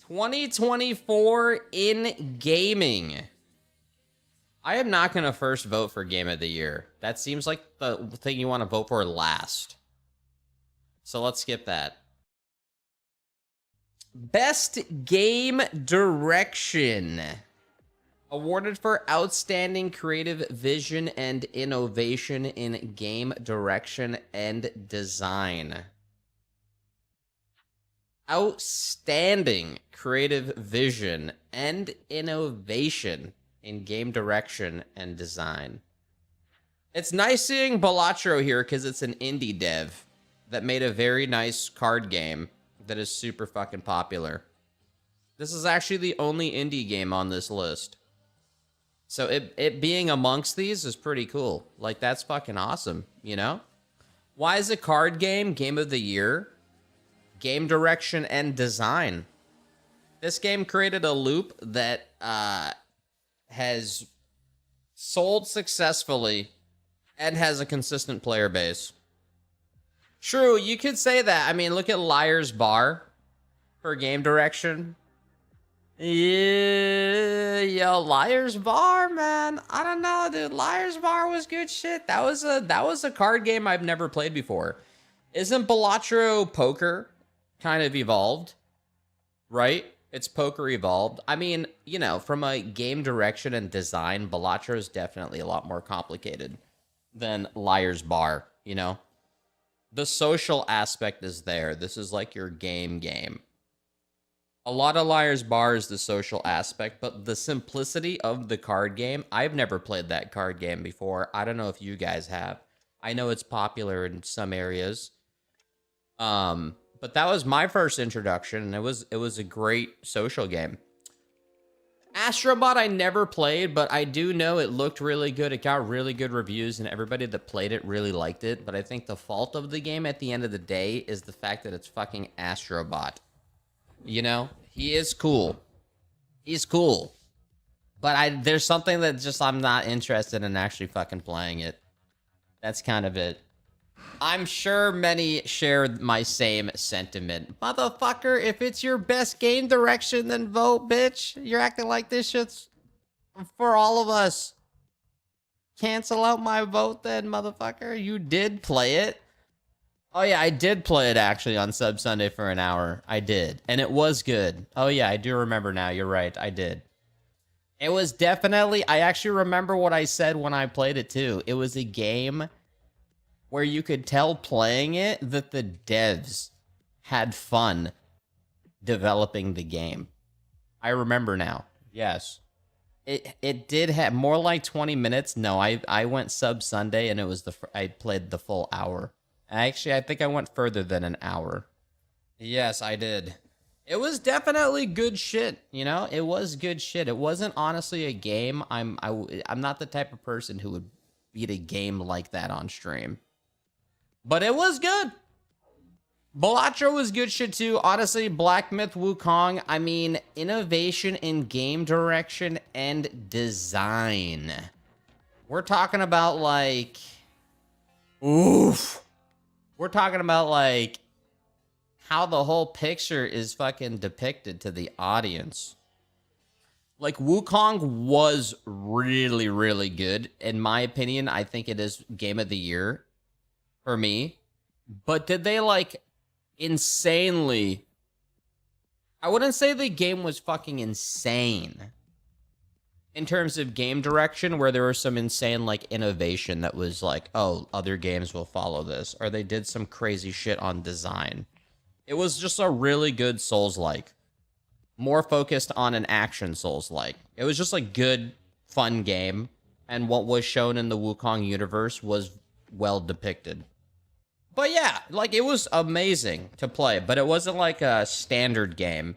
2024 in gaming. I am not going to first vote for Game of the Year. That seems like the thing you want to vote for last. So let's skip that. Best Game Direction. Awarded for outstanding creative vision and innovation in game direction and design. Outstanding creative vision and innovation in game direction and design. It's nice seeing Balatro here because it's an indie dev that made a very nice card game that is super fucking popular. This is actually the only indie game on this list. So it being amongst these is pretty cool. Like, that's fucking awesome, you know? Why is a card game Game of the Year? Game direction and design. This game created a loop that has sold successfully and has a consistent player base. True, you could say that. I mean, look at Liar's Bar for game direction. Yeah, yo, Liar's Bar, man. I don't know, dude. Liar's Bar was good shit. That was a card game I've never played before. Isn't Balatro poker kind of evolved? Right? It's poker evolved. I mean, you know, from a game direction and design, Balatro is definitely a lot more complicated than Liar's Bar, you know? The social aspect is there. This is like your game. A lot of Liar's Bar is the social aspect, but the simplicity of the card game, I've never played that card game before. I don't know if you guys have. I know it's popular in some areas. But that was my first introduction, and it was a great social game. Astrobot I never played, but I do know it looked really good. It got really good reviews, and everybody that played it really liked it. But I think the fault of the game at the end of the day is the fact that it's fucking Astrobot. You know? He is cool. He's cool. But there's something that just I'm not interested in actually fucking playing it. That's kind of it. I'm sure many share my same sentiment. Motherfucker, if it's your best game direction, then vote, bitch. You're acting like this shit's for all of us. Cancel out my vote then, motherfucker. You did play it. Oh yeah, I did play it actually on Sub Sunday for an hour. I did. And it was good. Oh yeah, I do remember now. You're right. I did. It was definitely... I actually remember what I said when I played it too. It was a game where you could tell playing it that the devs had fun developing the game. I remember now. Yes. It did have more like 20 minutes. No, I went Sub Sunday and it was I played the full hour. Actually, I think I went further than an hour. Yes, I did. It was definitely good shit, you know? It was good shit. It wasn't honestly a game. I'm not the type of person who would beat a game like that on stream. But it was good. Balatro was good shit too. Honestly, Black Myth Wukong, I mean, innovation in game direction and design. We're talking about like... Oof. We're talking about, like, how the whole picture is fucking depicted to the audience. Like, Wukong was really, really good. In my opinion, I think it is Game of the Year for me. But did they, like, insanely... I wouldn't say the game was fucking insane in terms of game direction, where there was some insane, like, innovation that was like, oh, other games will follow this, or they did some crazy shit on design. It was just a really good Souls-like. More focused on an action Souls-like. It was just a good, fun game, and what was shown in the Wukong universe was well depicted. But yeah, like, it was amazing to play, but it wasn't like a standard game.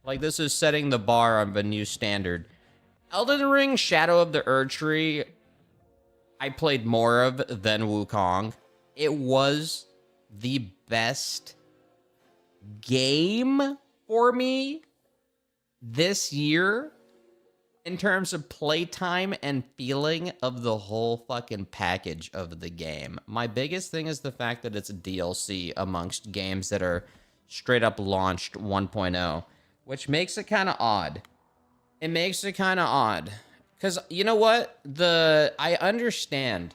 Like, this is setting the bar of a new standard. Elden Ring Shadow of the Erdtree, I played more of than Wukong. It was the best game for me this year in terms of playtime and feeling of the whole fucking package of the game. My biggest thing is the fact that it's a DLC amongst games that are straight up launched 1.0. which makes it kind of odd. It makes it kind of odd. Because, you know what? I understand.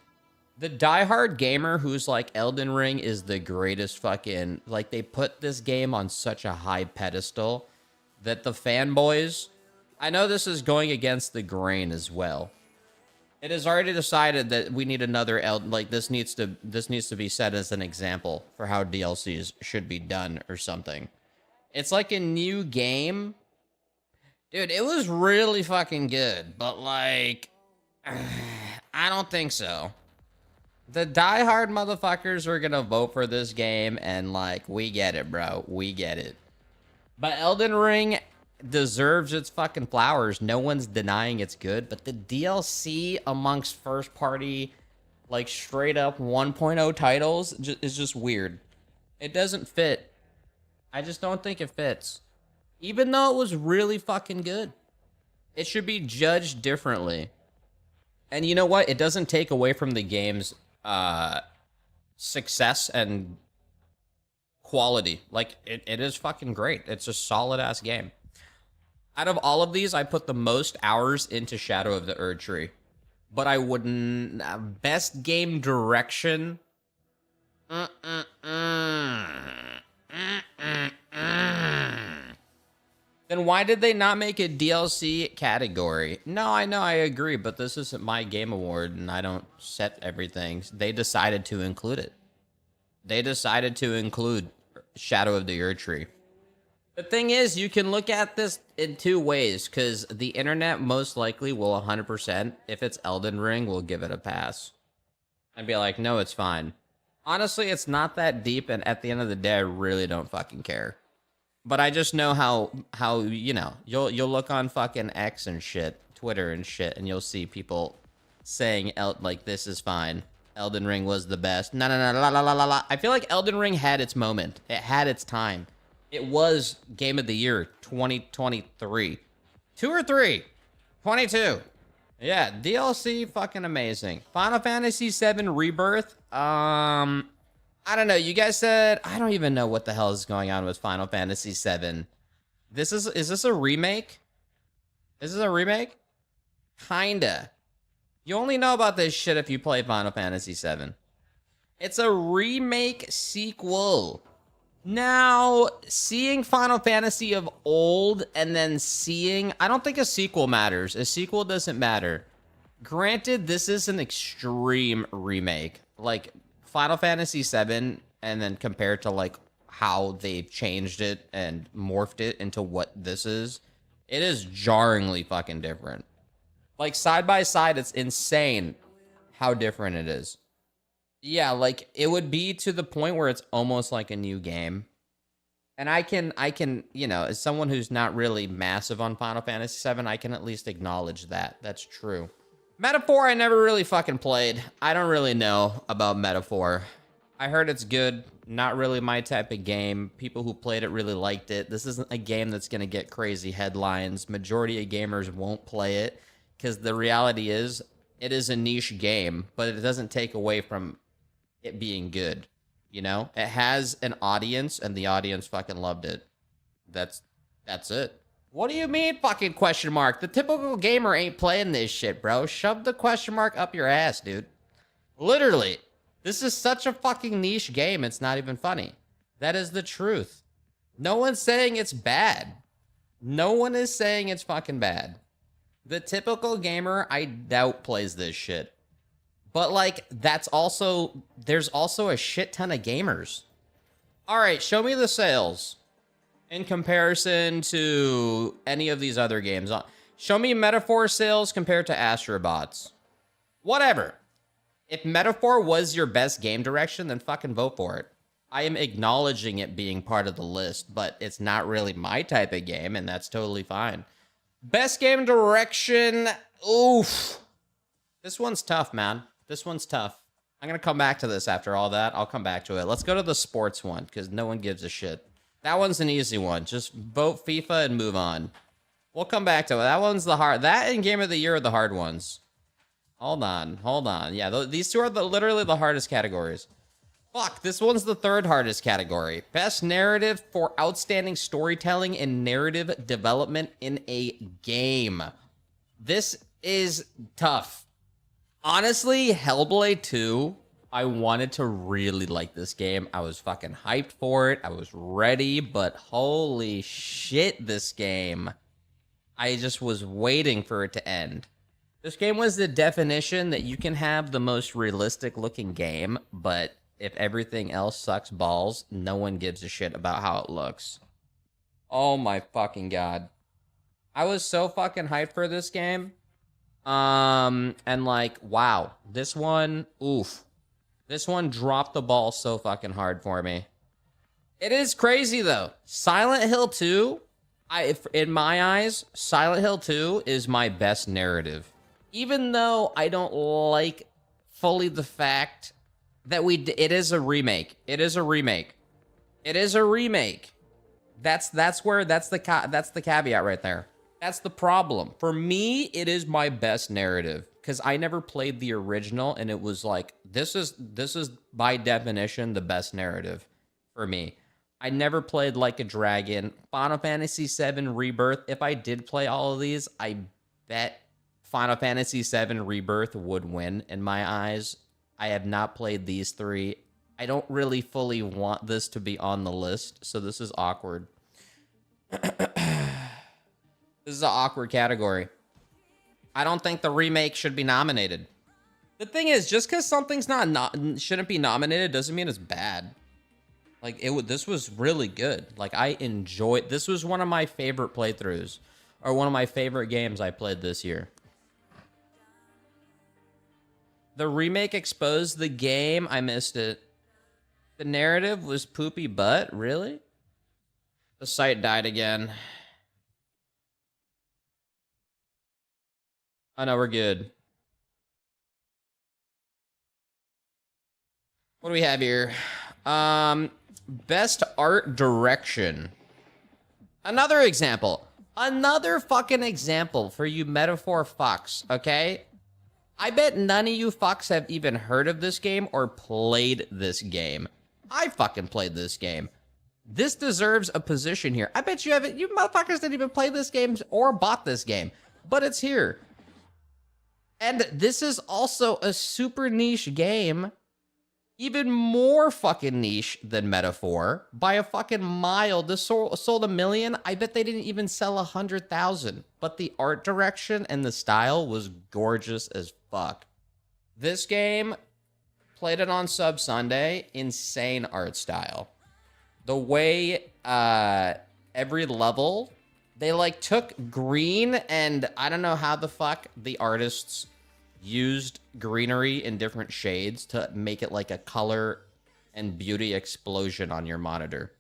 The diehard gamer who's like, Elden Ring is the greatest fucking... Like, they put this game on such a high pedestal that the fanboys... I know this is going against the grain as well. It is already decided that we need another like this needs to be set as an example for how DLCs should be done or something. It's like a new game. Dude, it was really fucking good, but like I don't think so. The diehard motherfuckers are gonna vote for this game, and like, we get it, bro. We get it. But Elden Ring deserves its fucking flowers. No one's denying it's good, but the DLC amongst first party, like straight up 1.0 titles is just weird. It doesn't fit. I just don't think it fits. Even though it was really fucking good. It should be judged differently. And you know what? It doesn't take away from the game's success and quality. Like, it is fucking great. It's a solid ass game. Out of all of these, I put the most hours into Shadow of the Erd Tree. But I wouldn't... best game direction... Then why did they not make a DLC category? No, I know, I agree, but this isn't my game award, and I don't set everything. They decided to include it. They decided to include Shadow of the Erd Tree. The thing is, you can look at this in two ways, because the internet most likely will 100%, if it's Elden Ring, will give it a pass. I'd be like, no, it's fine. Honestly, it's not that deep, and at the end of the day, I really don't fucking care. But I just know how you know, you'll look on fucking X and shit, Twitter and shit, and you'll see people saying, like, this is fine. Elden Ring was the best. No, la, la, la, la, la. I feel like Elden Ring had its moment. It had its time. It was Game of the Year 2023. 2 or 3? 22. Yeah, DLC fucking amazing. Final Fantasy VII Rebirth. I don't know. You guys said, I don't even know what the hell is going on with Final Fantasy VII. Is this a remake? Is this a remake? Kinda. You only know about this shit if you play Final Fantasy VII. It's a remake sequel. Now, seeing Final Fantasy of old and then seeing... I don't think a sequel matters. A sequel doesn't matter. Granted, this is an extreme remake. Like, Final Fantasy VII, and then compared to, like, how they've changed it and morphed it into what this is, it is jarringly fucking different. Like, side by side, it's insane how different it is. Yeah, like, it would be to the point where it's almost like a new game. And I can, you know, as someone who's not really massive on Final Fantasy VII, I can at least acknowledge that. That's true. Metaphor, I never really fucking played. I don't really know about Metaphor. I heard it's good. Not really my type of game. People who played it really liked it. This isn't a game that's going to get crazy headlines. Majority of gamers won't play it because the reality is it is a niche game, but it doesn't take away from it being good. You know, it has an audience and the audience fucking loved it. That's it. What do you mean fucking question mark? The typical gamer ain't playing this shit, bro. Shove the question mark up your ass, dude. Literally. This is such a fucking niche game, it's not even funny. That is the truth. No one's saying it's bad. No one is saying it's fucking bad. The typical gamer, I doubt, plays this shit. But, like, there's also a shit ton of gamers. All right, show me the sales in comparison to any of these other games. Show me Metaphor sales compared to Astrobots. Whatever. If Metaphor was your best game direction, then fucking vote for it. I am acknowledging it being part of the list, but it's not really my type of game, and that's totally fine. Best game direction, oof. This one's tough, man. This one's tough. I'm going to come back to this after all that. I'll come back to it. Let's go to the sports one, because no one gives a shit. That one's an easy one. Just vote FIFA and move on. We'll come back to it. That one's the hard... That and Game of the Year are the hard ones. Hold on. Yeah, these two are literally the hardest categories. Fuck, this one's the third hardest category. Best narrative for outstanding storytelling and narrative development in a game. This is tough. Honestly, Hellblade 2, I wanted to really like this game. I was fucking hyped for it. I was ready, but holy shit, this game. I just was waiting for it to end. This game was the definition that you can have the most realistic looking game, but if everything else sucks balls, no one gives a shit about how it looks. Oh my fucking god. I was so fucking hyped for this game. And like, wow. This one, oof. This one dropped the ball so fucking hard for me. It is crazy though. Silent Hill 2, in my eyes, Silent Hill 2 is my best narrative. Even though I don't like fully the fact that it is a remake. It is a remake. It is a remake. That's the caveat right there. That's the problem. For me, it is my best narrative because I never played the original, and it was like this is by definition the best narrative for me. I never played Like a Dragon, Final Fantasy VII Rebirth. If I did play all of these, I bet Final Fantasy VII Rebirth would win in my eyes. I have not played these three. I don't really fully want this to be on the list, so this is awkward. This is an awkward category. I don't think the remake should be nominated. The thing is, just because something's shouldn't be nominated doesn't mean it's bad. Like, this was really good. Like, I enjoyed... This was one of my favorite playthroughs, or one of my favorite games I played this year. The remake exposed the game. I missed it. The narrative was poopy butt. Really? The site died again. Oh no, we're good. What do we have here? Best art direction. Another example. Another fucking example for you metaphor fucks, okay? I bet none of you fucks have even heard of this game or played this game. I fucking played this game. This deserves a position here. I bet you haven't. You motherfuckers didn't even play this game or bought this game, but it's here. And this is also a super niche game. Even more fucking niche than Metaphor by a fucking mile. This sold 1 million. I bet they didn't even sell 100,000. But the art direction and the style was gorgeous as fuck. This game, played it on Sub Sunday, insane art style. The way every level, they like took green, and I don't know how the fuck the artists used greenery in different shades to make it like a color and beauty explosion on your monitor.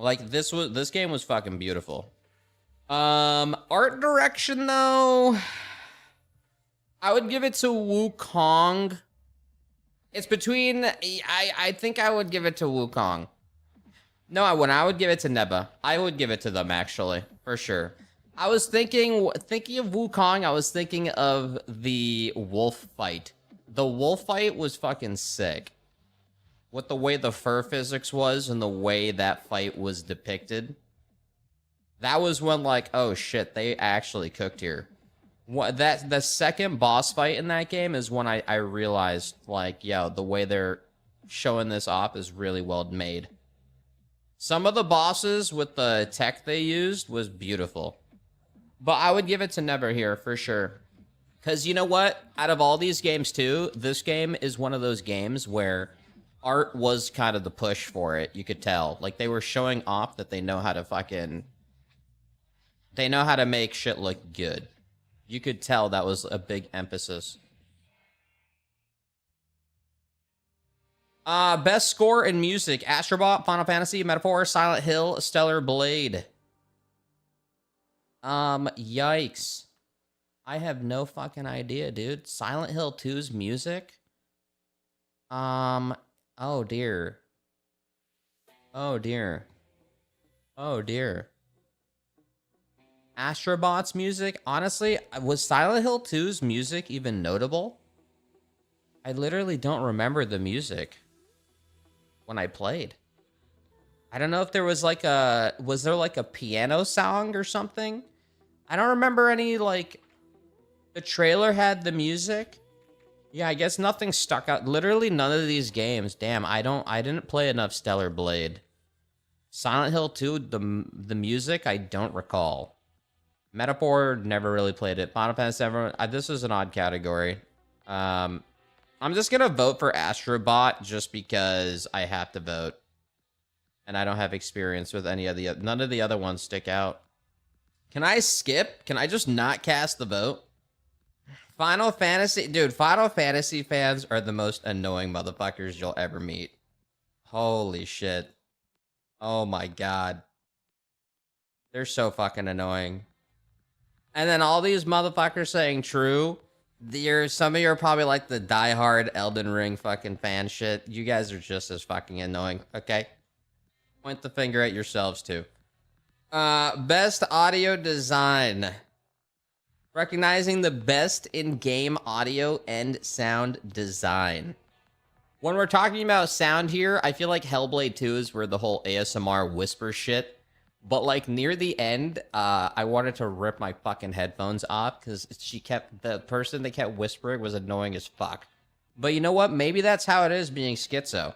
Like, this game was fucking beautiful. Art direction though, I would give it to Wukong. It's between, I think I would give it to Wukong. No, I wouldn't. I would give it to Neba. I would give it to them, actually, for sure. I was thinking of Wukong, I was thinking of the wolf fight. The wolf fight was fucking sick. With the way the fur physics was and the way that fight was depicted. That was when, like, oh shit, they actually cooked here. The second boss fight in that game is when I realized, like, yo, the way they're showing this off is really well made. Some of the bosses with the tech they used was beautiful. But I would give it to Never here, for sure. Because you know what? Out of all these games, too, this game is one of those games where art was kind of the push for it. You could tell. Like, they were showing off that they know how to fucking... They know how to make shit look good. You could tell that was a big emphasis. Best score in music. Astrobot, Final Fantasy, Metaphor, Silent Hill, Stellar Blade. Yikes. I have no fucking idea, dude. Silent Hill 2's music? Oh dear. Oh dear. Oh dear. Astrobot's music? Honestly, was Silent Hill 2's music even notable? I literally don't remember the music. when I played. I don't know if there was like was there like a piano song or something? I don't remember any, like, the trailer had the music. Yeah, I guess nothing stuck out. Literally none of these games. Damn, I didn't play enough Stellar Blade. Silent Hill 2, the music, I don't recall. Metaphor, never really played it. Final Fantasy VII, this is an odd category. I'm just gonna vote for Astrobot just because I have to vote. And I don't have experience with any of the, none of the other ones stick out. Can I skip? Can I just not cast the vote? Final Fantasy, dude, Final Fantasy fans are the most annoying motherfuckers you'll ever meet. Holy shit. Oh my god. They're so fucking annoying. And then all these motherfuckers saying true. Some of you are probably like the diehard Elden Ring fucking fan shit. You guys are just as fucking annoying, okay? Point the finger at yourselves too. Best audio design. Recognizing the best in-game audio and sound design. When we're talking about sound here, I feel like Hellblade 2 is where the whole ASMR whisper shit. But like near the end, I wanted to rip my fucking headphones off because the person that kept whispering was annoying as fuck. But you know what? Maybe that's how it is being schizo.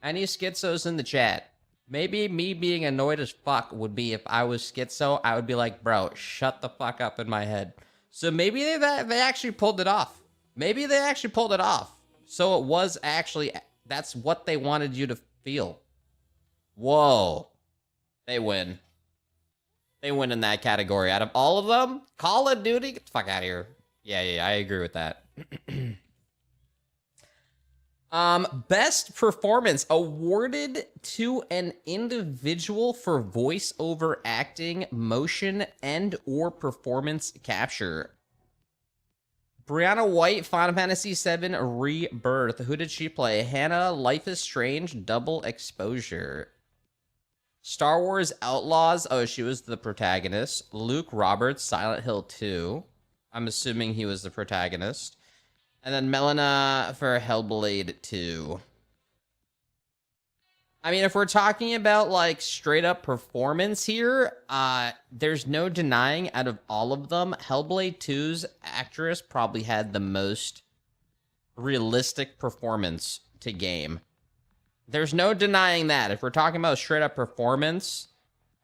Any schizos in the chat? Maybe me being annoyed as fuck would be if I was schizo, I would be like, bro, shut the fuck up in my head. So maybe they actually pulled it off. Maybe they actually pulled it off. So it was actually, that's what they wanted you to feel. Whoa. They win. They win in that category. Out of all of them, Call of Duty, get the fuck out of here. Yeah, I agree with that. Best performance awarded to an individual for voiceover acting, motion, and or performance capture. Brianna White, Final Fantasy VII Rebirth. Who did she play? Hannah, Life is Strange, Double Exposure. Star Wars Outlaws. Oh, she was the protagonist. Luke Roberts, Silent Hill 2. I'm assuming he was the protagonist. And then Melina for Hellblade 2. I mean, if we're talking about, like, straight up performance here, there's no denying out of all of them, Hellblade 2's actress probably had the most realistic performance to game. There's no denying that. If we're talking about straight up performance,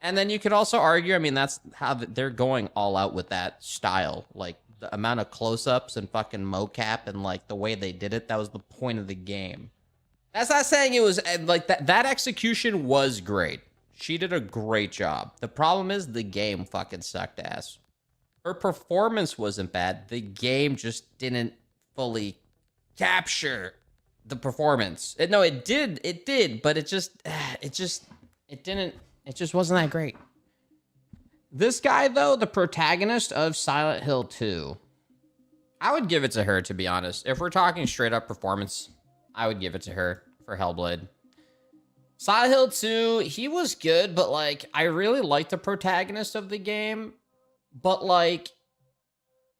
and then you could also argue, I mean, that's how they're going all out with that style. Like, the amount of close-ups and fucking mocap and, like, the way they did it, that was the point of the game. That's not saying it was, like, that execution was great. She did a great job. The problem is the game fucking sucked ass. Her performance wasn't bad. The game just didn't fully capture the performance. No, it did, but it just wasn't that great. This guy, though, the protagonist of Silent Hill 2, I would give it to her, to be honest. If we're talking straight up performance, I would give it to her for Hellblade. Silent Hill 2, he was good, but, like, I really liked the protagonist of the game. But, like,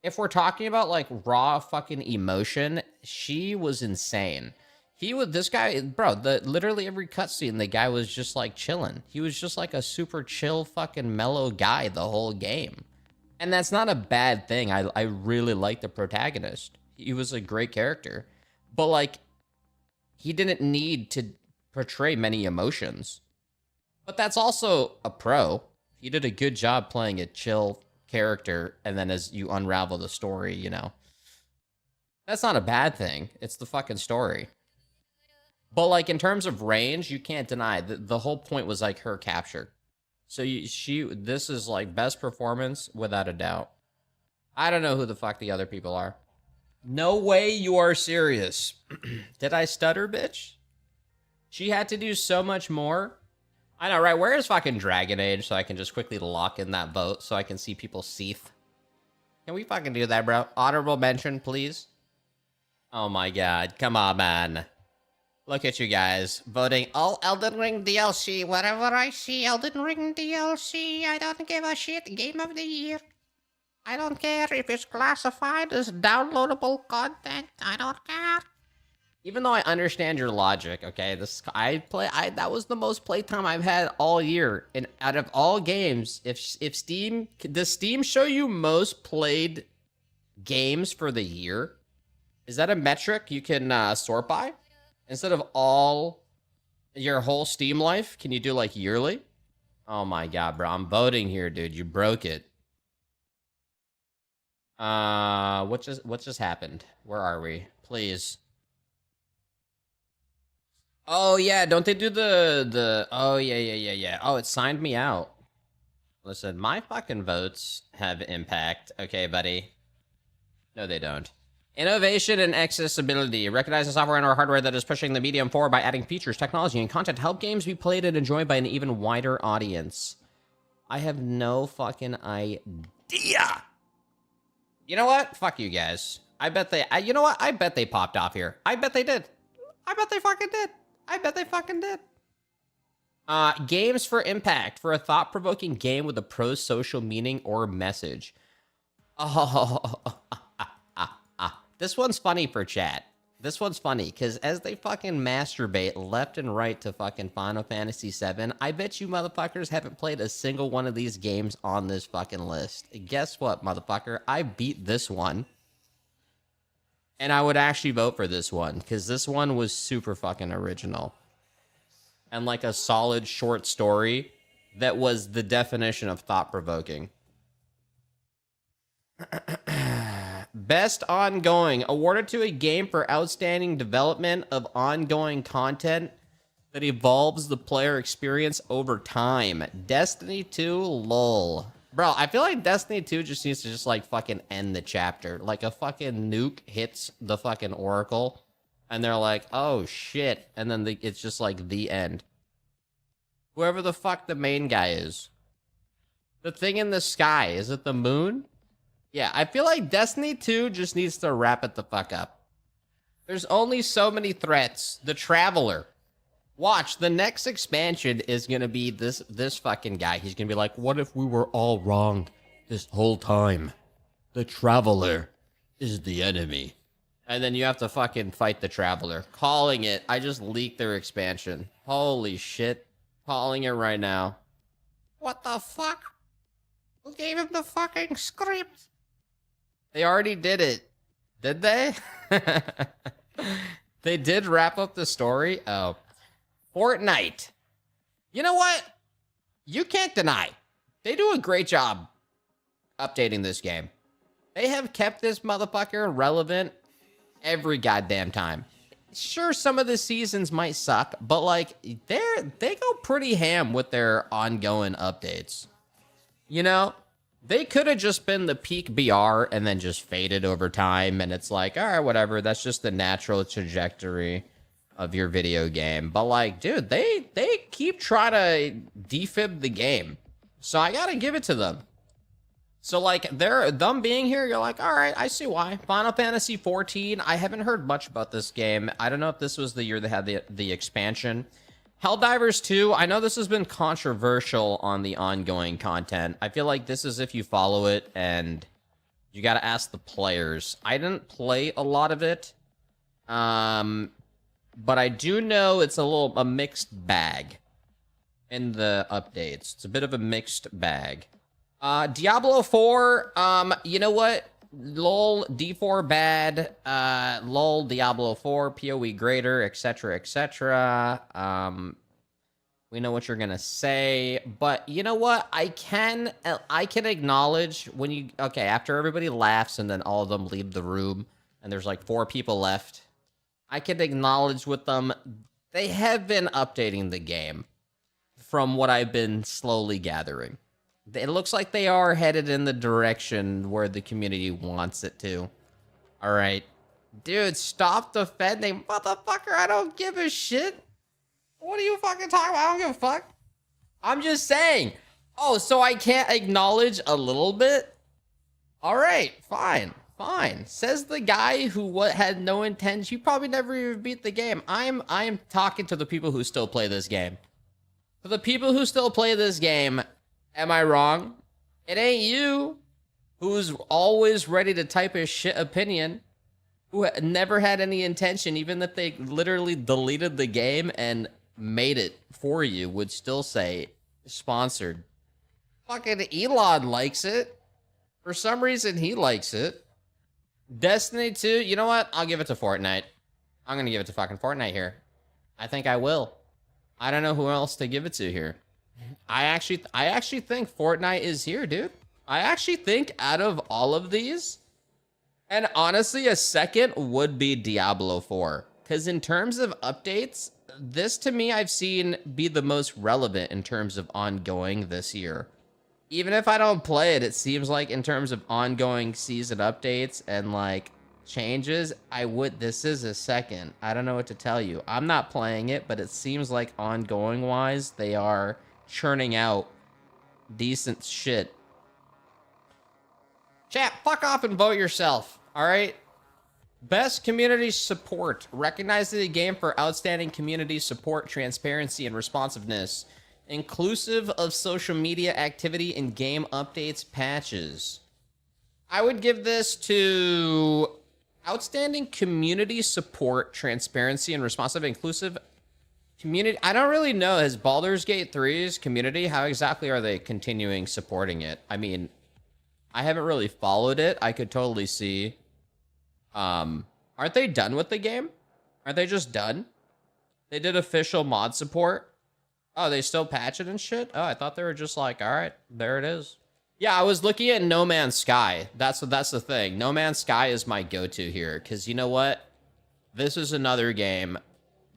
if we're talking about, like, raw fucking emotion, she was insane. This guy, bro, literally every cutscene, the guy was just, like, chilling. He was just, like, a super chill fucking mellow guy the whole game. And that's not a bad thing. I really like the protagonist. He was a great character. But, like, he didn't need to portray many emotions. But that's also a pro. He did a good job playing a chill character, and then as you unravel the story, you know. That's not a bad thing. It's the fucking story. But, like, in terms of range, you can't deny the whole point was, like, her capture. So this is, like, best performance without a doubt. I don't know who the fuck the other people are. No way you are serious. Did I stutter, bitch? She had to do so much more. I know, right? Where is fucking Dragon Age so I can just quickly lock in that vote so I can see people seethe? Can we fucking do that, bro? Honorable mention, please. Oh my god. Come on, man. Look at you guys voting all Elden Ring DLC. Whenever I see Elden Ring DLC, I don't give a shit. Game of the year. I don't care if it's classified as downloadable content. I don't care. even though I understand your logic, okay, that was the most playtime I've had all year, and out of all games, if Steam, does Steam show you most played games for the year? Is that a metric you can sort by? Instead of all your whole Steam life, can you do like yearly? Oh my god, bro, I'm voting here, dude. You broke it. What just happened? Where are we? Please. Oh yeah, don't they do the oh yeah. Oh, it signed me out. Listen, my fucking votes have impact. Okay, buddy. No, they don't. Innovation and accessibility. Recognize the software and/or hardware that is pushing the medium forward by adding features, technology, and content to help games be played and enjoyed by an even wider audience. I have no fucking idea. You know what? Fuck you guys. I bet they... you know what? I bet they popped off here. I bet they did. I bet they fucking did. I bet they fucking did. Games for impact. For a thought-provoking game with a pro-social meaning or message. Oh... This one's funny for chat. This one's funny, because as they fucking masturbate left and right to fucking Final Fantasy VII, I bet you motherfuckers haven't played a single one of these games on this fucking list. Guess what, motherfucker? I beat this one. And I would actually vote for this one, because this one was super fucking original. And like a solid short story that was the definition of thought-provoking. Best ongoing, awarded to a game for outstanding development of ongoing content that evolves the player experience over time. Destiny 2, lol. Bro, I feel like Destiny 2 just needs to just like fucking end the chapter. Like a fucking nuke hits the fucking Oracle and they're like, oh shit. And then it's just like the end. Whoever the fuck the main guy is. The thing in the sky, is it the moon? Yeah, I feel like Destiny 2 just needs to wrap it the fuck up. There's only so many threats. The Traveler. Watch, the next expansion is gonna be this fucking guy. He's gonna be like, what if we were all wrong this whole time? The Traveler is the enemy. And then you have to fucking fight the Traveler. Calling it. I just leaked their expansion. Holy shit. Calling it right now. What the fuck? Who gave him the fucking script? They already did it. Did they? They did wrap up the story? Oh. Fortnite. You know what? You can't deny. They do a great job updating this game. They have kept this motherfucker relevant every goddamn time. Sure, some of the seasons might suck, but like, they go pretty ham with their ongoing updates. You know? They could have just been the peak BR and then just faded over time, and it's like, all right, whatever. That's just the natural trajectory of your video game. But like, dude, they keep trying to defib the game, so I gotta give it to them. So like, them being here, you're like, all right, I see why. Final Fantasy 14. I haven't heard much about this game. I don't know if this was the year they had the expansion. Helldivers 2, I know this has been controversial on the ongoing content. I feel like this is if you follow it and you gotta ask the players. I didn't play a lot of it, but I do know it's a mixed bag in the updates. It's a bit of a mixed bag. Diablo 4, you know what? LOL, D4 bad, LOL, Diablo 4, PoE greater, etc., etc. We know what you're gonna say, but you know what? I can acknowledge when you, okay, after everybody laughs and then all of them leave the room and there's like 4 people left, I can acknowledge with them, they have been updating the game from what I've been slowly gathering. It looks like they are headed in the direction where the community wants it to. All right. Dude, stop defending. Motherfucker, I don't give a shit. What are you fucking talking about? I don't give a fuck. I'm just saying. Oh, so I can't acknowledge a little bit? All right, fine. Fine. Says the guy who had no intent. You probably never even beat the game. I'm talking to the people who still play this game. For the people who still play this game, am I wrong? It ain't you who's always ready to type a shit opinion. who never had any intention, even if they literally deleted the game and made it for you, would still say sponsored. Fucking Elon likes it. For some reason, he likes it. Destiny 2, you know what? I'll give it to Fortnite. I'm gonna give it to fucking Fortnite here. I think I will. I don't know who else to give it to here. I actually think Fortnite is here, dude. I actually think out of all of these, and honestly, a second would be Diablo 4. Because in terms of updates, this to me I've seen be the most relevant in terms of ongoing this year. Even if I don't play it, it seems like in terms of ongoing season updates and like changes, this is a second. I don't know what to tell you. I'm not playing it, but it seems like ongoing wise, they are churning out decent shit. Chat, fuck off and vote yourself, all right? Best community support. Recognized the game for outstanding community support, transparency, and responsiveness. Inclusive of social media activity and game updates patches. I would give this to outstanding community support, transparency, and responsive, inclusive community. I don't really know. Has Baldur's Gate 3's community, how exactly are they continuing supporting it? I mean, I haven't really followed it. I could totally see. Aren't they done with the game? Aren't they just done? They did official mod support. Oh, they still patch it and shit? Oh, I thought they were just like, all right, there it is. Yeah, I was looking at No Man's Sky. That's the thing. No Man's Sky is my go-to here, because you know what? This is another game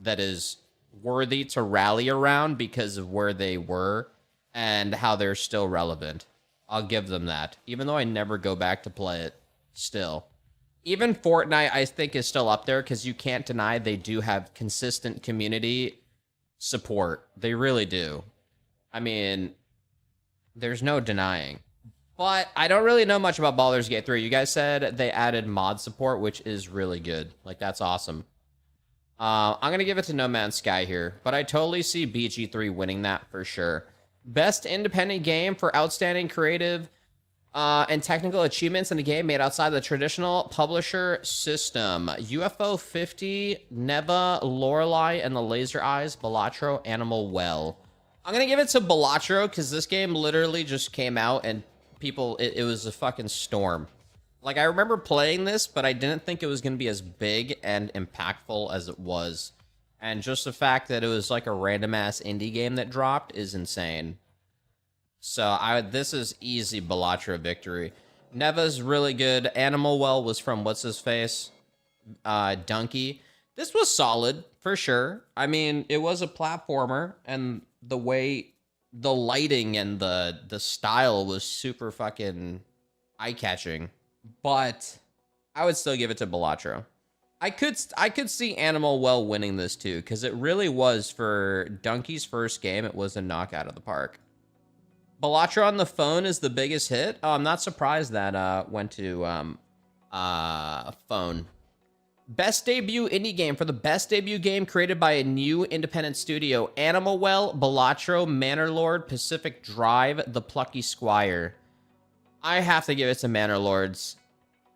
that is worthy to rally around because of where they were and how they're still relevant. I'll give them that. Even though I never go back to play it, still. Even Fortnite, I think, is still up there because you can't deny they do have consistent community support. They really do. I mean, there's no denying. But I don't really know much about Baldur's Gate 3. You guys said they added mod support, which is really good. Like, that's awesome. I'm going to give it to No Man's Sky here. But I totally see BG3 winning that for sure. Best independent game for outstanding creative and technical achievements in a game made outside the traditional publisher system. UFO 50, Neva, Lorelei, and the Laser Eyes, Balatro, Animal Well. I'm going to give it to Balatro because this game literally just came out and people, it was a fucking storm. Like, I remember playing this, but I didn't think it was going to be as big and impactful as it was. And just the fact that it was like a random-ass indie game that dropped is insane. So, this is easy Balatro victory. Neva's really good. Animal Well was from what's-his-face? Donkey. This was solid, for sure. I mean, it was a platformer, and the way the lighting and the style was super fucking eye-catching. But I would still give it to Balatro. I could see Animal Well winning this too, because it really was, for Donkey's first game, it was a knockout of the park. Balatro on the phone is the biggest hit. Oh, I'm not surprised that went to phone. Best debut indie game. For the best debut game created by a new independent studio, Animal Well, Balatro, Manor Lord, Pacific Drive, The Plucky Squire. I have to give it to Manor Lords.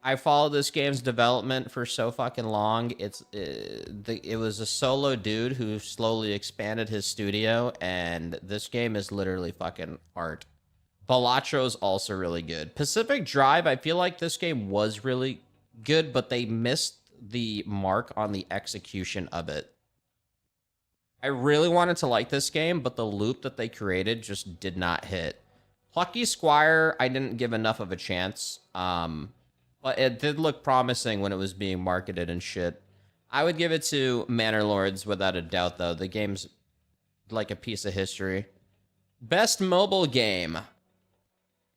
I followed this game's development for so fucking long. It was a solo dude who slowly expanded his studio, and this game is literally fucking art. Balatro is also really good. Pacific Drive, I feel like this game was really good, but they missed the mark on the execution of it. I really wanted to like this game, but the loop that they created just did not hit. Plucky Squire, I didn't give enough of a chance. But it did look promising when it was being marketed and shit. I would give it to Manor Lords without a doubt, though. The game's like a piece of history. Best mobile game.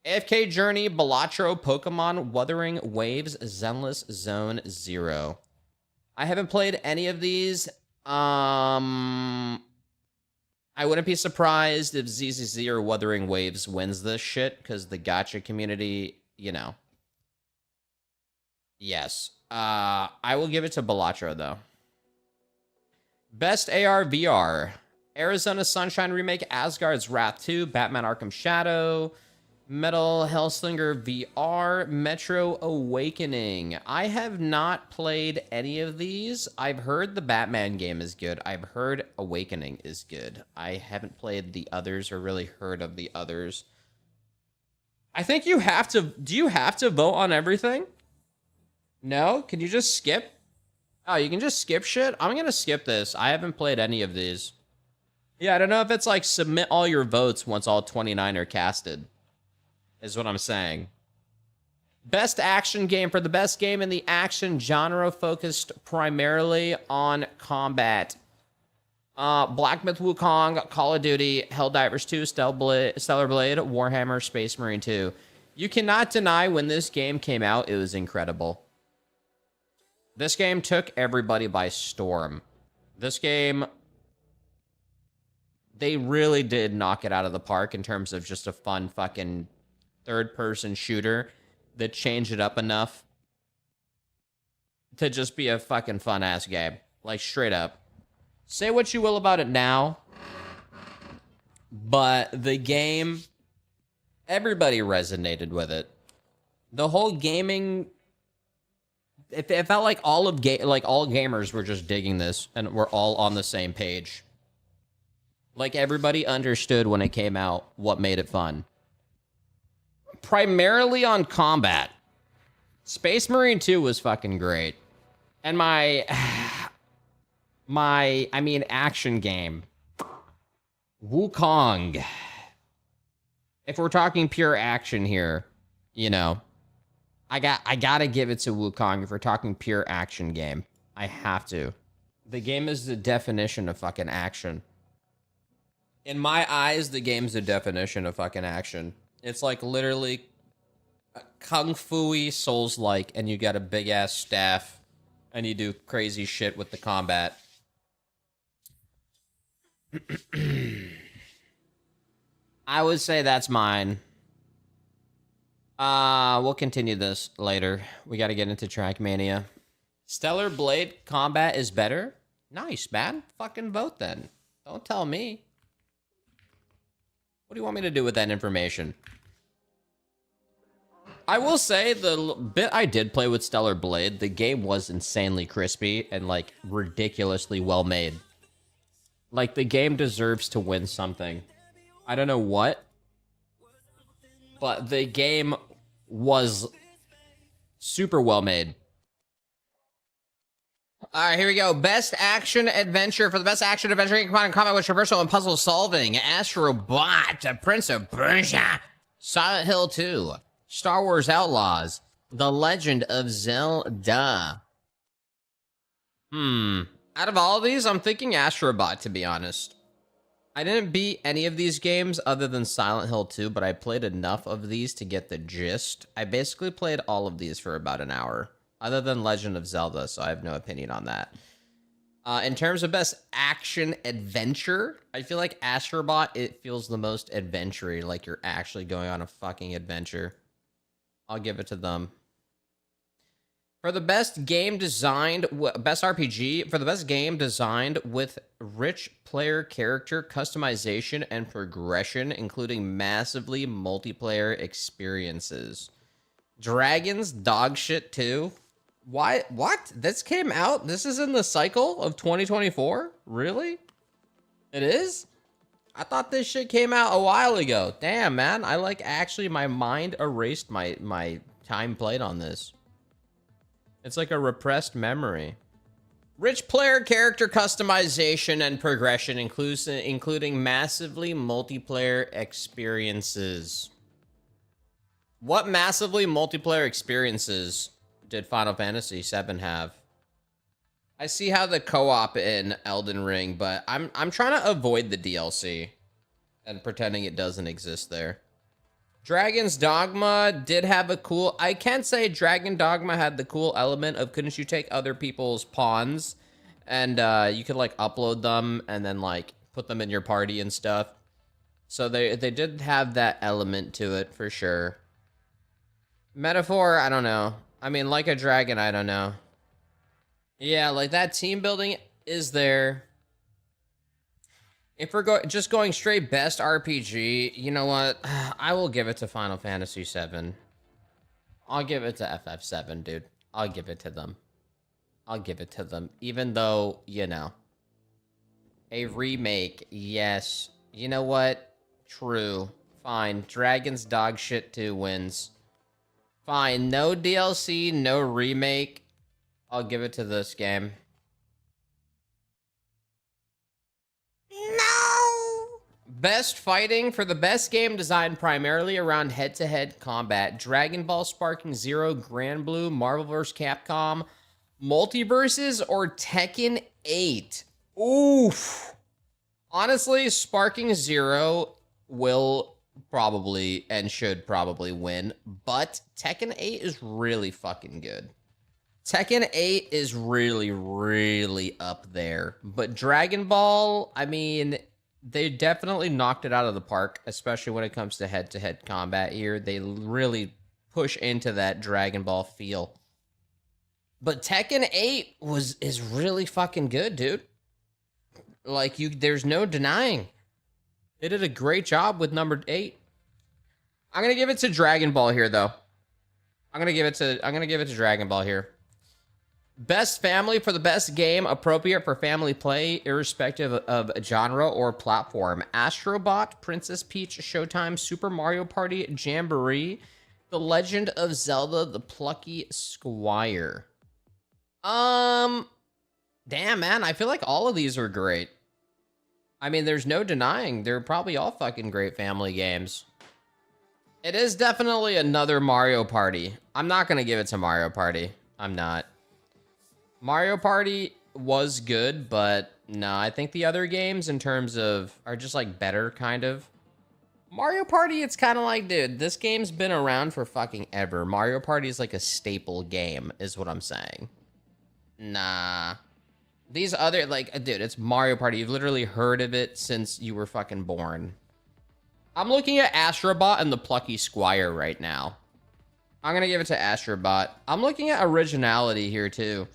AFK Journey, Balatro, Pokemon, Wuthering Waves, Zenless Zone Zero. I haven't played any of these. I wouldn't be surprised if ZZZ or Wuthering Waves wins this shit, because the gacha community, you know. Yes. I will give it to Balatro, though. Best AR VR. Arizona Sunshine Remake, Asgard's Wrath 2, Batman Arkham Shadow, Metal Hellslinger VR, Metro Awakening. I have not played any of these. I've heard the Batman game is good. I've heard Awakening is good. I haven't played the others or really heard of the others. I think you have to... Do you have to vote on everything? No? Can you just skip? Oh, you can just skip shit? I'm going to skip this. I haven't played any of these. Yeah, I don't know if it's like submit all your votes once all 29 are casted. Is what I'm saying. Best action game. For the best game in the action genre focused primarily on combat. Black Myth Wukong, Call of Duty, Helldivers 2, Stellar Blade, Warhammer, Space Marine 2. You cannot deny when this game came out, it was incredible. This game took everybody by storm. This game, they really did knock it out of the park in terms of just a fun fucking third-person shooter that changed it up enough to just be a fucking fun-ass game. Like, straight up. Say what you will about it now, but the game, everybody resonated with it. The whole gaming, it felt like all gamers were just digging this, and we're all on the same page. Like, everybody understood when it came out what made it fun. Primarily on combat. Space Marine 2 was fucking great. And I mean, action game. Wukong. If we're talking pure action here, you know, I gotta give it to Wukong if we're talking pure action game. I have to. The game is the definition of fucking action. In my eyes, the game's the definition of fucking action. It's like literally kung fu-y Souls-like, and you got a big-ass staff, and you do crazy shit with the combat. I would say that's mine. We'll continue this later. We gotta get into Trackmania. Stellar Blade combat is better? Nice, man. Fucking vote then. Don't tell me. What do you want me to do with that information? I will say, the bit I did play with Stellar Blade, the game was insanely crispy and, like, ridiculously well made. Like, the game deserves to win something. I don't know what, but the game was super well made. All right, here we go. Best action adventure. For the best action adventure, you can find combat with traversal and puzzle solving. Astro Bot, Prince of Persia, Silent Hill 2, Star Wars Outlaws, The Legend of Zelda. Out of all of these, I'm thinking Astro Bot, to be honest. I didn't beat any of these games other than Silent Hill 2, but I played enough of these to get the gist. I basically played all of these for about an hour, other than Legend of Zelda, so I have no opinion on that. In terms of best action adventure, I feel like Astrobot, it feels the most adventure-y, like you're actually going on a fucking adventure. I'll give it to them. For the best game designed, best RPG, for the best game designed with rich player character customization and progression, including massively multiplayer experiences. Dragon's Dogshit 2. Why? What? This came out? This is in the cycle of 2024? Really? It is? I thought this shit came out a while ago. Damn, man. I like actually my mind erased my time played on this. It's like a repressed memory. Rich player character customization and progression, including massively multiplayer experiences. What massively multiplayer experiences did Final Fantasy VII have? I see how the co-op in Elden Ring, but I'm trying to avoid the DLC and pretending it doesn't exist there. Dragon's Dogma did have a cool... I can't say Dragon Dogma had the cool element of couldn't you take other people's pawns and you could like upload them and then like put them in your party and stuff. So they did have that element to it for sure. Metaphor, I don't know. I mean, Like a Dragon, I don't know. Yeah, like that team building is there. If we're just going straight best RPG, you know what? I will give it to Final Fantasy VII. I'll give it to FF7, dude. I'll give it to them. I'll give it to them. Even though, you know, a remake, yes. You know what? True. Fine. Dragon's dog shit 2 wins. Fine. No DLC, no remake. I'll give it to this game. No! Best fighting for the best game designed primarily around head-to-head combat. Dragon Ball Sparking Zero, Grand Blue, Marvel vs. Capcom, Multiverses, or Tekken 8. Oof. Honestly, Sparking Zero will probably and should probably win, but Tekken 8 is really fucking good. Tekken 8 is really, really up there. But Dragon Ball, I mean, they definitely knocked it out of the park, especially when it comes to head-to-head combat here. They really push into that Dragon Ball feel. But Tekken 8 is really fucking good, dude. Like, there's no denying. They did a great job with number 8. I'm gonna give it to Dragon Ball here, though. I'm gonna give it to Dragon Ball here. Best family for the best game appropriate for family play, irrespective of genre or platform. Astrobot, Princess Peach, Showtime, Super Mario Party, Jamboree, The Legend of Zelda, The Plucky Squire. Damn, man, I feel like all of these are great. I mean, there's no denying they're probably all fucking great family games. It is definitely another Mario Party. I'm not gonna give it to Mario Party. I'm not. Mario Party was good, but no, I think the other games in terms of are just like better, kind of. Mario Party, it's kind of like, dude, this game's been around for fucking ever. Mario Party is like a staple game, is what I'm saying. Nah. These other, like, dude, it's Mario Party. You've literally heard of it since you were fucking born. I'm looking at Astrobot and the Plucky Squire right now. I'm gonna give it to Astrobot. I'm looking at originality here, too.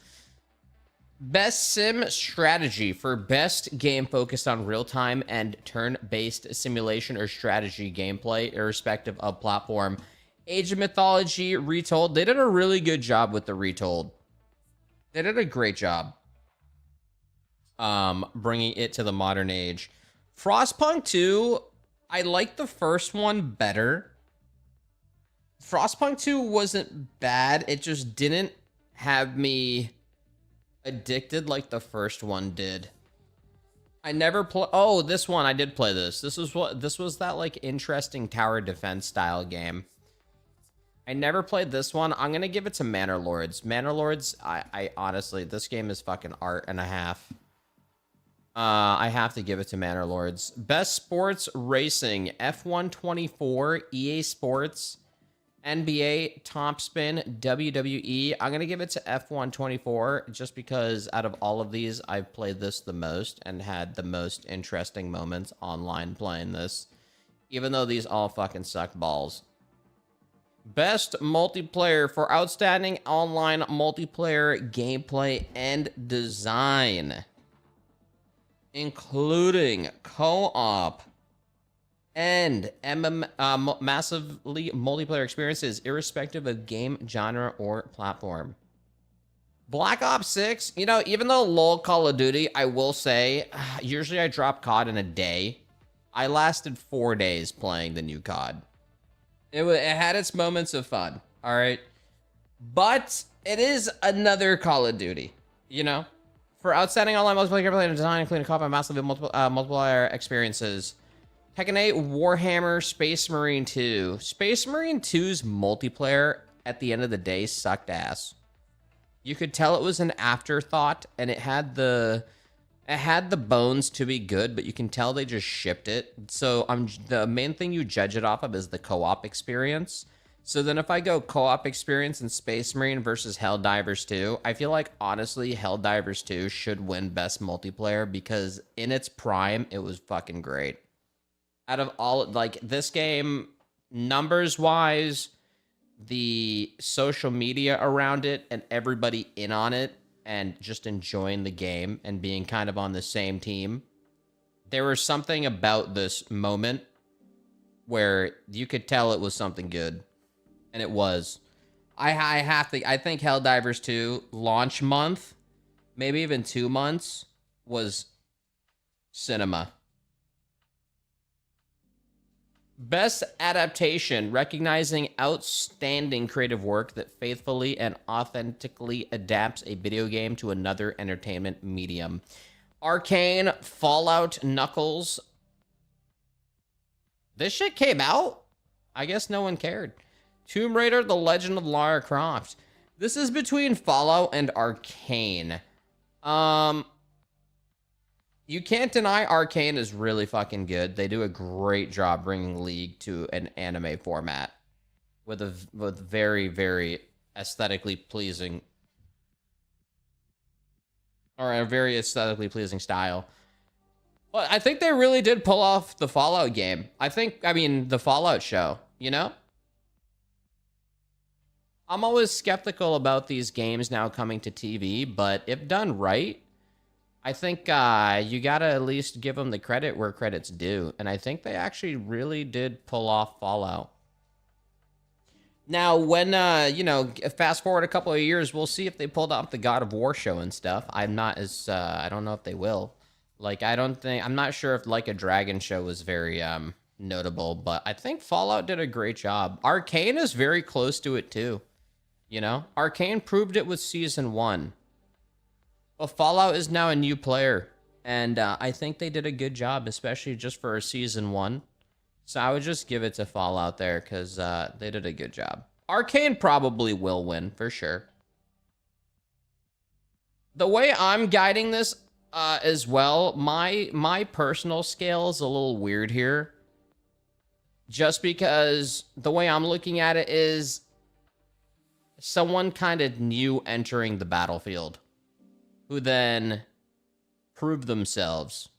Best sim strategy for best game focused on real-time and turn-based simulation or strategy gameplay, irrespective of platform. Age of Mythology, Retold. They did a really good job with the Retold. They did a great job. Bringing it to the modern age. Frostpunk 2, I like the first one better. Frostpunk 2 wasn't bad. It just didn't have me addicted like the first one did. I never play. Oh, this one I did play this. This was that like interesting tower defense style game. I never played this one. I'm gonna give it to Manor Lords. Manor Lords, I honestly, this game is fucking art and a half. I have to give it to Manor Lords. Best sports racing: F124, EA Sports, NBA, Topspin, WWE. I'm going to give it to F124 just because out of all of these, I've played this the most and had the most interesting moments online playing this. Even though these all fucking suck balls. Best multiplayer for outstanding online multiplayer gameplay and design, including co-op and massively multiplayer experiences, irrespective of game, genre, or platform. Black Ops 6, you know, even though LOL Call of Duty, I will say, usually I drop COD in a day. I lasted 4 days playing the new COD. It had its moments of fun, all right? But it is another Call of Duty, you know? For outstanding online multiplayer gameplay and design, including co-op and massively multiplayer experiences. Tekken 8, Warhammer, Space Marine 2. Space Marine 2's multiplayer, at the end of the day, sucked ass. You could tell it was an afterthought, and it had the bones to be good, but you can tell they just shipped it. So the main thing you judge it off of is the co-op experience. So then if I go co-op experience in Space Marine versus Helldivers 2, I feel like, honestly, Helldivers 2 should win best multiplayer because in its prime, it was fucking great. Out of all, like, this game, numbers-wise, the social media around it and everybody in on it and just enjoying the game and being kind of on the same team, there was something about this moment where you could tell it was something good, and it was. I think Helldivers 2 launch month, maybe even 2 months, was cinema. Best adaptation, recognizing outstanding creative work that faithfully and authentically adapts a video game to another entertainment medium. Arcane, Fallout, Knuckles. This shit came out? I guess no one cared. Tomb Raider, The Legend of Lara Croft. This is between Fallout and Arcane. You can't deny Arcane is really fucking good. They do a great job bringing League to an anime format with very, very aesthetically pleasing, or a very aesthetically pleasing style. But I think they really did pull off the Fallout game. I mean, the Fallout show, you know? I'm always skeptical about these games now coming to TV, but if done right, I think you gotta at least give them the credit where credit's due. And I think they actually really did pull off Fallout. Now, when, fast forward a couple of years, we'll see if they pulled off the God of War show and stuff. I'm not as, I don't know if they will. Like, I'm not sure if Like a Dragon show was very notable, but I think Fallout did a great job. Arcane is very close to it too. You know, Arcane proved it with Season 1. But Fallout is now a new player, and I think they did a good job, especially just for a Season 1. So I would just give it to Fallout there, because they did a good job. Arcane probably will win, for sure. The way I'm guiding this as well, my personal scale is a little weird here. Just because the way I'm looking at it is someone kind of new entering the battlefield, who then prove themselves.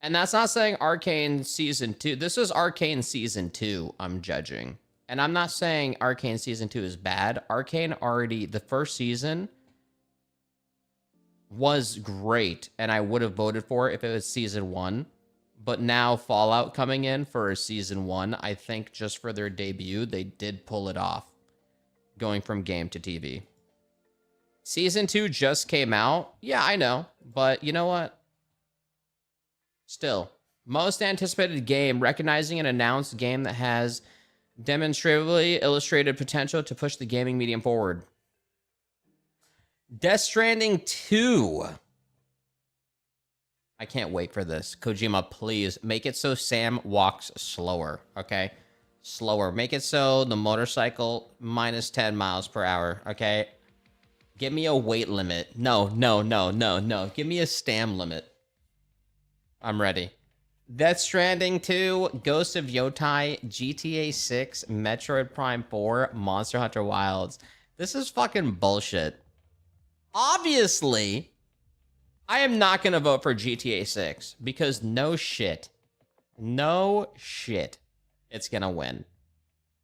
And that's not saying Arcane Season 2. This is Arcane Season 2 I'm judging. And I'm not saying Arcane Season 2 is bad. Arcane already, the first season was great, and I would have voted for it if it was Season 1. But now Fallout coming in for a Season 1, I think just for their debut, they did pull it off, going from game to TV. Season 2 just came out. Yeah, I know. But you know what? Still, most anticipated game, recognizing an announced game that has demonstrably illustrated potential to push the gaming medium forward. Death Stranding 2. I can't wait for this. Kojima, please make it so Sam walks slower, okay? Slower. Make it so the motorcycle minus 10 miles per hour, okay? Give me a weight limit. No. Give me a stam limit. I'm ready. Death Stranding 2, Ghost of Yotai, GTA 6, Metroid Prime 4, Monster Hunter Wilds. This is fucking bullshit. Obviously, I am not going to vote for GTA 6 because no shit, it's going to win.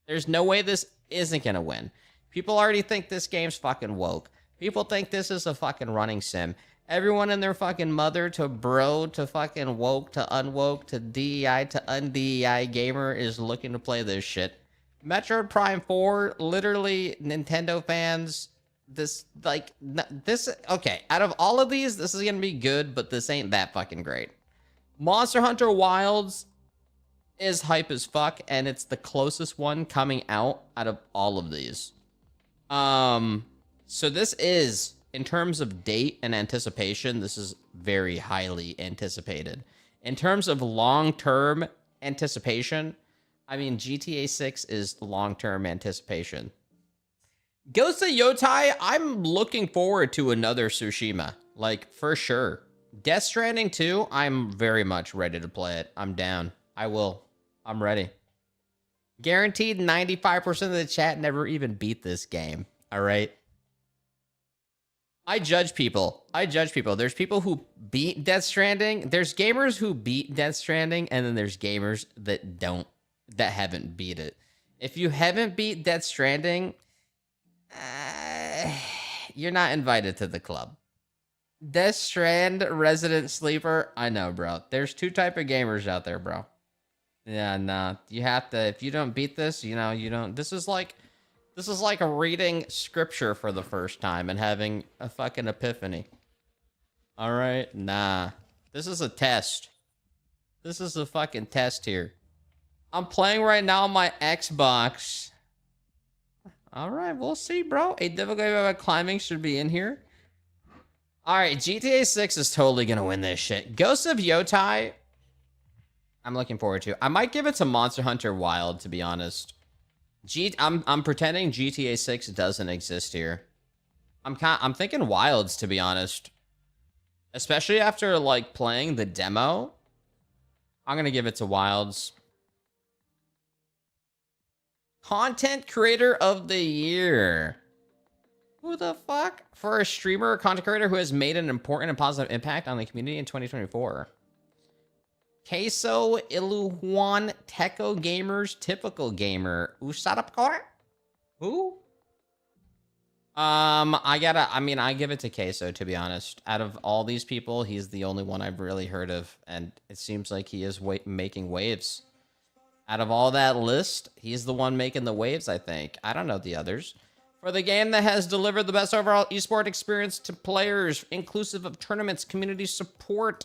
There's no way this isn't going to win. People already think this game's fucking woke. People think this is a fucking running sim. Everyone and their fucking mother to bro to fucking woke to unwoke to DEI to un-DEI gamer is looking to play this shit. Metroid Prime 4, literally Nintendo fans, okay, out of all of these, this is gonna be good, but this ain't that fucking great. Monster Hunter Wilds is hype as fuck, and it's the closest one coming out of all of these. So this is, in terms of date and anticipation, this is very highly anticipated. In terms of long-term anticipation, I mean, GTA 6 is long-term anticipation. Ghost of Yotai, I'm looking forward to another Tsushima, like, for sure. Death Stranding 2, I'm very much ready to play it. I'm down. I will. I'm ready. Guaranteed 95% of the chat never even beat this game, all right? I judge people. There's people who beat Death Stranding. There's gamers who beat Death Stranding, and then there's gamers that haven't beat it. If you haven't beat Death Stranding, you're not invited to the club. Death Strand Resident Sleeper. I know, bro. There's two type of gamers out there, bro. Yeah, nah. You have to, if you don't beat this, you know, you don't. This is like reading scripture for the first time and having a fucking epiphany. All right, nah. This is a test. This is a fucking test here. I'm playing right now on my Xbox. All right, we'll see, bro. A difficult game about climbing should be in here. All right, GTA 6 is totally gonna win this shit. Ghost of Yotai, I'm looking forward to. I might give it to Monster Hunter Wild, to be honest. I'm pretending GTA 6 doesn't exist here. I'm thinking Wilds, to be honest. Especially after like playing the demo. I'm gonna give it to Wilds. Content Creator of the Year. Who the fuck? For a streamer or content creator who has made an important and positive impact on the community in 2024. Queso Ilujuan Teco Gamers Typical Gamer. Usadapcore? Who? I give it to Queso, to be honest. Out of all these people, he's the only one I've really heard of, and it seems like he is making waves. Out of all that list, he's the one making the waves, I think. I don't know the others. For the game that has delivered the best overall esport experience to players, inclusive of tournaments, community support,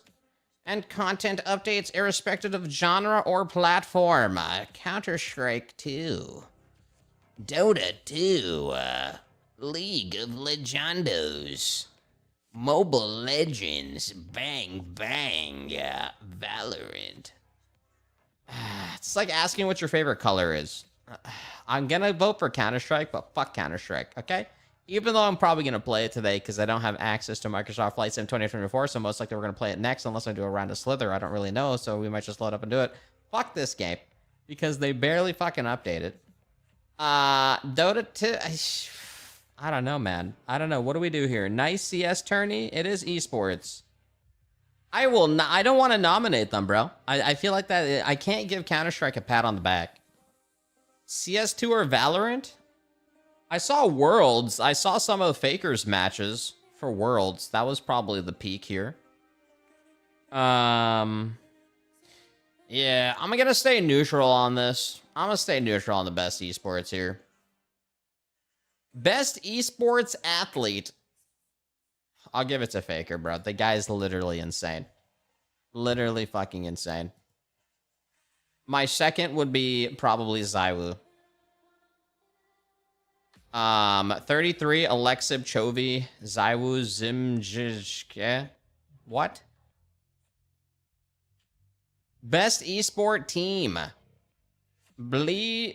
and content updates, irrespective of genre or platform. Counter-Strike 2. Dota 2. League of Legendos. Mobile Legends. Bang, bang. Valorant. It's like asking what your favorite color is. I'm gonna vote for Counter-Strike, but fuck Counter-Strike, okay? Even though I'm probably gonna play it today because I don't have access to Microsoft Flight Sim 2024, so most likely we're gonna play it next unless I do a round of Slither. I don't really know, so we might just load up and do it. Fuck this game because they barely fucking updated. Dota 2. I don't know, man. I don't know. What do we do here? Nice CS tourney. It is esports. I don't want to nominate them, bro. I feel like that. I can't give Counter-Strike a pat on the back. CS2 or Valorant? I saw Worlds. I saw some of the Fakers matches for Worlds. That was probably the peak here. Yeah, I'm gonna stay neutral on this. I'm gonna stay neutral on the best esports here. Best esports athlete. I'll give it to Faker, bro. The guy's literally insane. Literally fucking insane. My second would be probably Zywoo. 33, Alexib Chovy, Zywoo Zimjike. What? Best esport team. Billy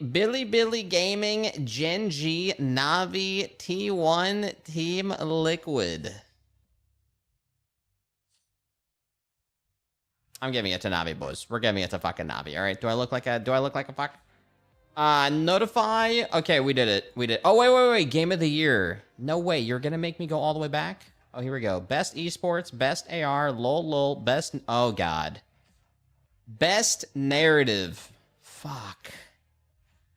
Gaming, Gen G, Navi, T1, Team Liquid. I'm giving it to Navi, boys. We're giving it to fucking Navi. All right. Do I look like a fuck? Notify. Okay, we did it. Oh, wait. Game of the year. No way. You're gonna make me go all the way back? Oh, here we go. Best esports, best AR, lol, best. Oh God. Best narrative. Fuck.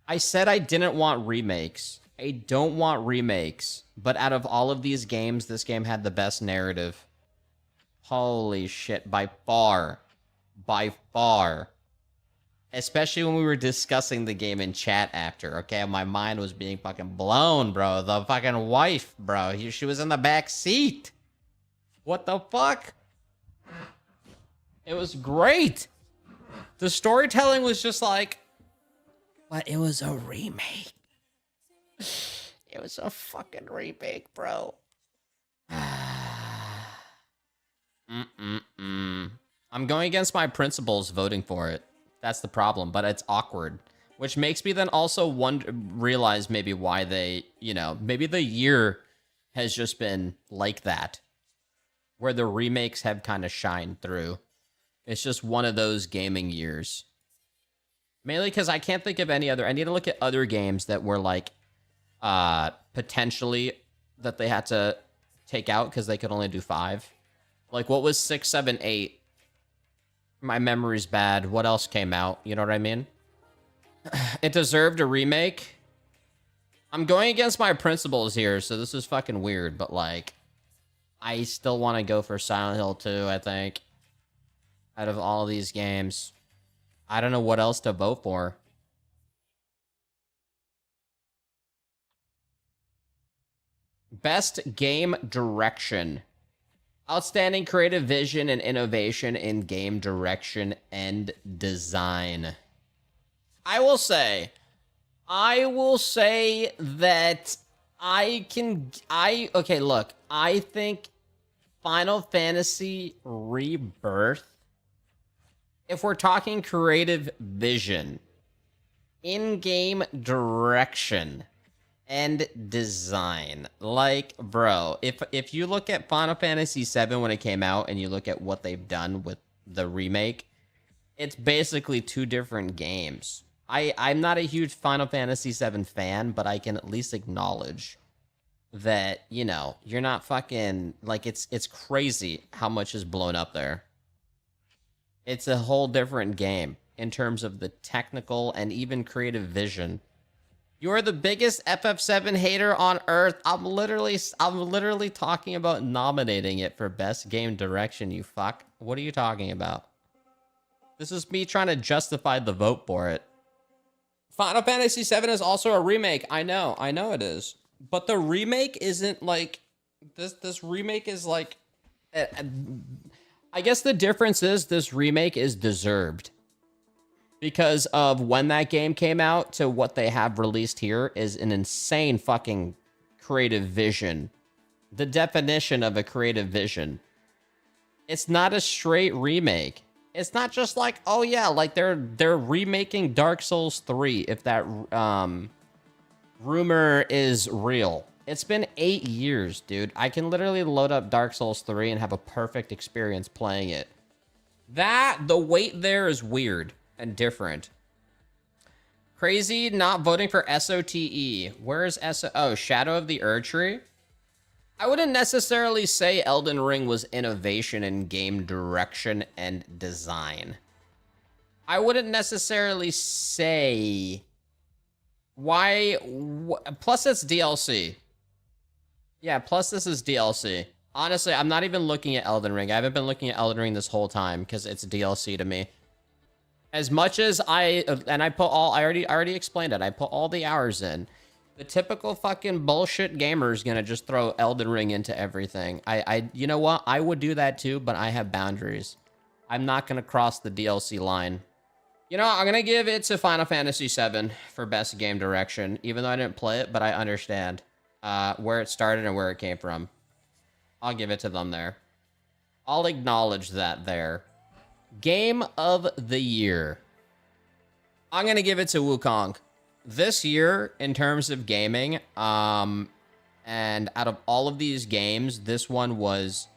I said I didn't want remakes. I don't want remakes. But out of all of these games, this game had the best narrative. Holy shit. By far. By far. Especially when we were discussing the game in chat after, okay? My mind was being fucking blown, bro. The fucking wife, bro. She was in the back seat. What the fuck? It was great. The storytelling was just like, but it was a remake. It was a fucking remake, bro. I'm going against my principles voting for it. That's the problem, but it's awkward. Which makes me then also realize maybe why they, maybe the year has just been like that. Where the remakes have kind of shined through. It's just one of those gaming years. Mainly because I can't think of any other. I need to look at other games that were like, potentially that they had to take out because they could only do 5. Like, what was 6, 7, 8? My memory's bad. What else came out? You know what I mean? It deserved a remake. I'm going against my principles here, so this is fucking weird, but like, I still want to go for Silent Hill 2, I think. Out of all these games. I don't know what else to vote for. Best game direction. Outstanding creative vision and innovation in game direction and design. I will say that okay, look, I think Final Fantasy Rebirth, if we're talking creative vision, in-game direction, and design, like, bro, if you look at Final Fantasy VII when it came out and you look at what they've done with the remake, it's basically two different games. I'm not a huge Final Fantasy VII fan, but I can at least acknowledge that, you know, you're not fucking, like, it's crazy how much is blown up there. It's a whole different game in terms of the technical and even creative vision. You're the biggest FF7 hater on earth. I'm literally talking about nominating it for best game direction, you fuck. What are you talking about? This is me trying to justify the vote for it. Final Fantasy VII is also a remake. I know it is. But the remake isn't like this remake is like I guess the difference is this remake is deserved. Because of when that game came out to what they have released here is an insane fucking creative vision. The definition of a creative vision. It's not a straight remake. It's not just like, oh yeah, like they're remaking Dark Souls 3 if that rumor is real. It's been 8 years, dude. I can literally load up Dark Souls 3 and have a perfect experience playing it. The weight there is weird and different. Crazy not voting for SOTE. Where is SO? Oh, Shadow of the Erdtree? I wouldn't necessarily say Elden Ring was innovation in game direction and design. I wouldn't necessarily say why. Plus, it's DLC. Yeah, plus this is DLC. Honestly, I'm not even looking at Elden Ring. I haven't been looking at Elden Ring this whole time because it's DLC to me. As much as I already explained it. I put all the hours in. The typical fucking bullshit gamer is gonna just throw Elden Ring into everything. You know what? I would do that too, but I have boundaries. I'm not gonna cross the DLC line. You know, I'm gonna give it to Final Fantasy VII for best game direction, even though I didn't play it, but I understand where it started and where it came from. I'll give it to them there. I'll acknowledge that there. Game of the year. I'm gonna give it to Wukong. This year, in terms of gaming, and out of all of these games, this one was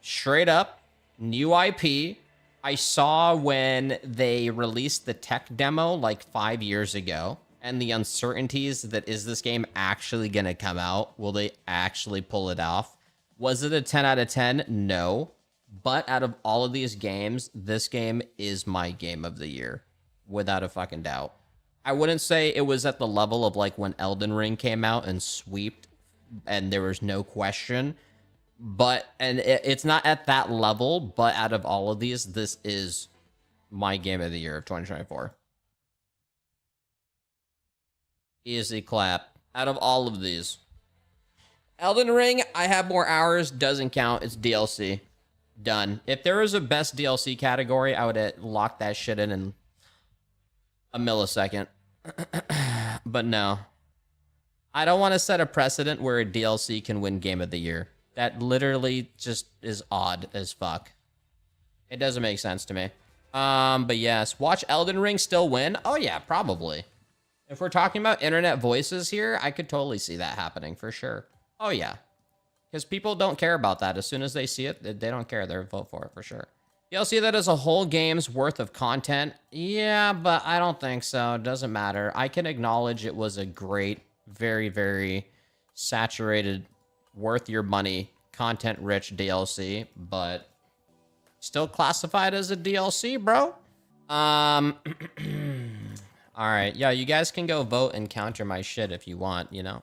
straight up new IP. I saw when they released the tech demo like 5 years ago, and the uncertainties that is this game actually gonna come out? Will they actually pull it off? Was it a 10 out of 10? No. But out of all of these games, this game is my game of the year. Without a fucking doubt. I wouldn't say it was at the level of like when Elden Ring came out and sweeped and there was no question. But, and it's not at that level, but out of all of these, this is my game of the year of 2024. Easy clap. Out of all of these. Elden Ring, I have more hours, doesn't count, it's DLC. Done. If there was a best DLC category, I would have locked that shit in a millisecond. But no. I don't want to set a precedent where a DLC can win Game of the Year. That literally just is odd as fuck. It doesn't make sense to me. But yes, watch Elden Ring still win? Oh yeah, probably. If we're talking about internet voices here, I could totally see that happening for sure. Oh yeah. Because people don't care about that. As soon as they see it, they don't care. They'll vote for it for sure. You'll see that as a whole game's worth of content. Yeah, but I don't think so. It doesn't matter. I can acknowledge it was a great, very, very saturated, worth your money, content-rich DLC, but still classified as a DLC, bro. All right. Yeah, you guys can go vote and counter my shit if you want, you know.